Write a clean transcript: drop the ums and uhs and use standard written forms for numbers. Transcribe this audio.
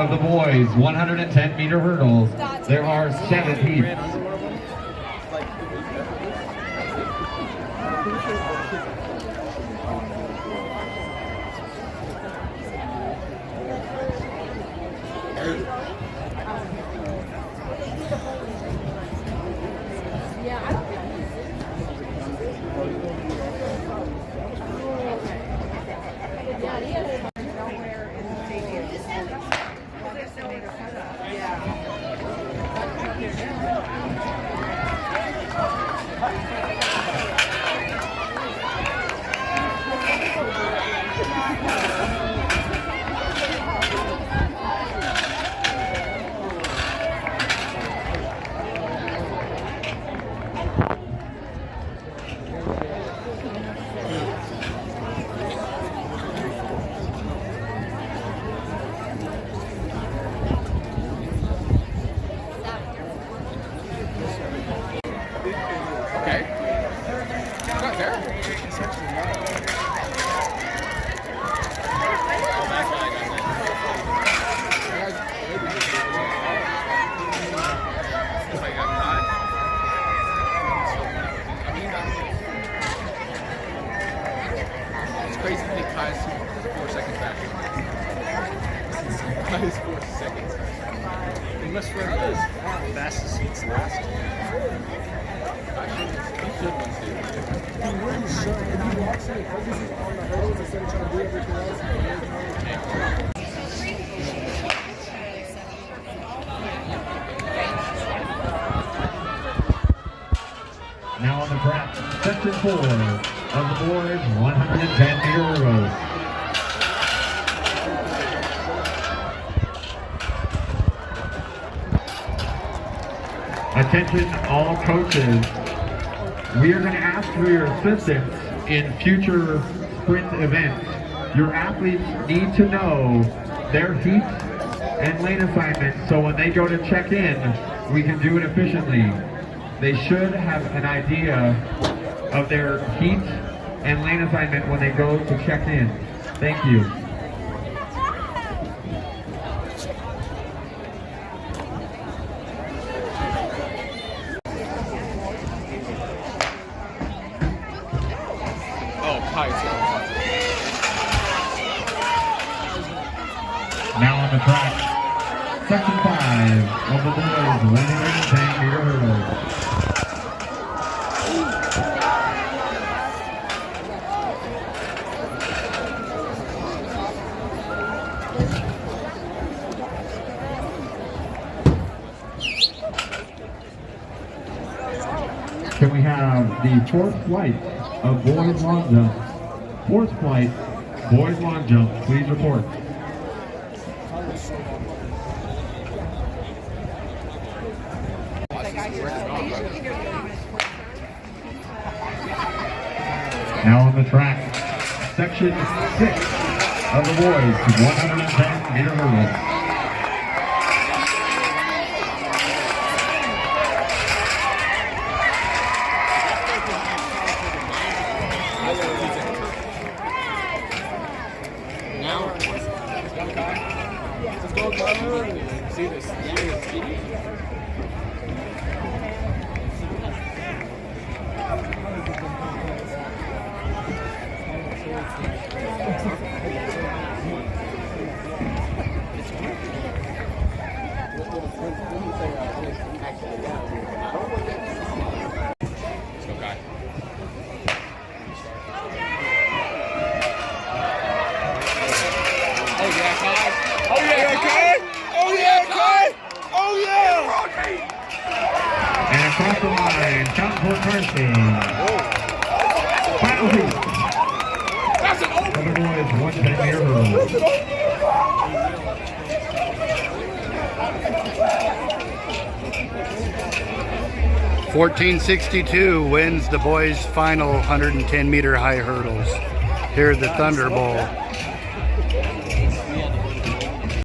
Of the boys 110-meter hurdles, there are 7 heats. Crazy thing, Kai's 4 seconds back. Kai's 4 seconds. They must run those fastest seats last. He should one too. He really should. If you watch it, focuses on the hurdles instead of trying to do everything else. Now on the track, section 4 of the boys 110-meter hurdles. Attention all coaches, we are going to ask for your assistance in future sprint events. Your athletes need to know their heat and lane assignments so when they go to check in, we can do it efficiently. They should have an idea of their heat and lane assignment when they go to check in. Thank you. Now on the track, section 5 of the boys 110-meter hurdles. Can we have the 4th flight of boys long jump? 4th flight, boys long jump, please report. Now on the track, section 6 of the boys 110-meter hurdles. Let's go, Connor. See this. And across the line, count for Mercy. Final heat. Other boys, 110-meter hurdles. 1462 wins the boys' final 110-meter high hurdles here at the Thunderbowl.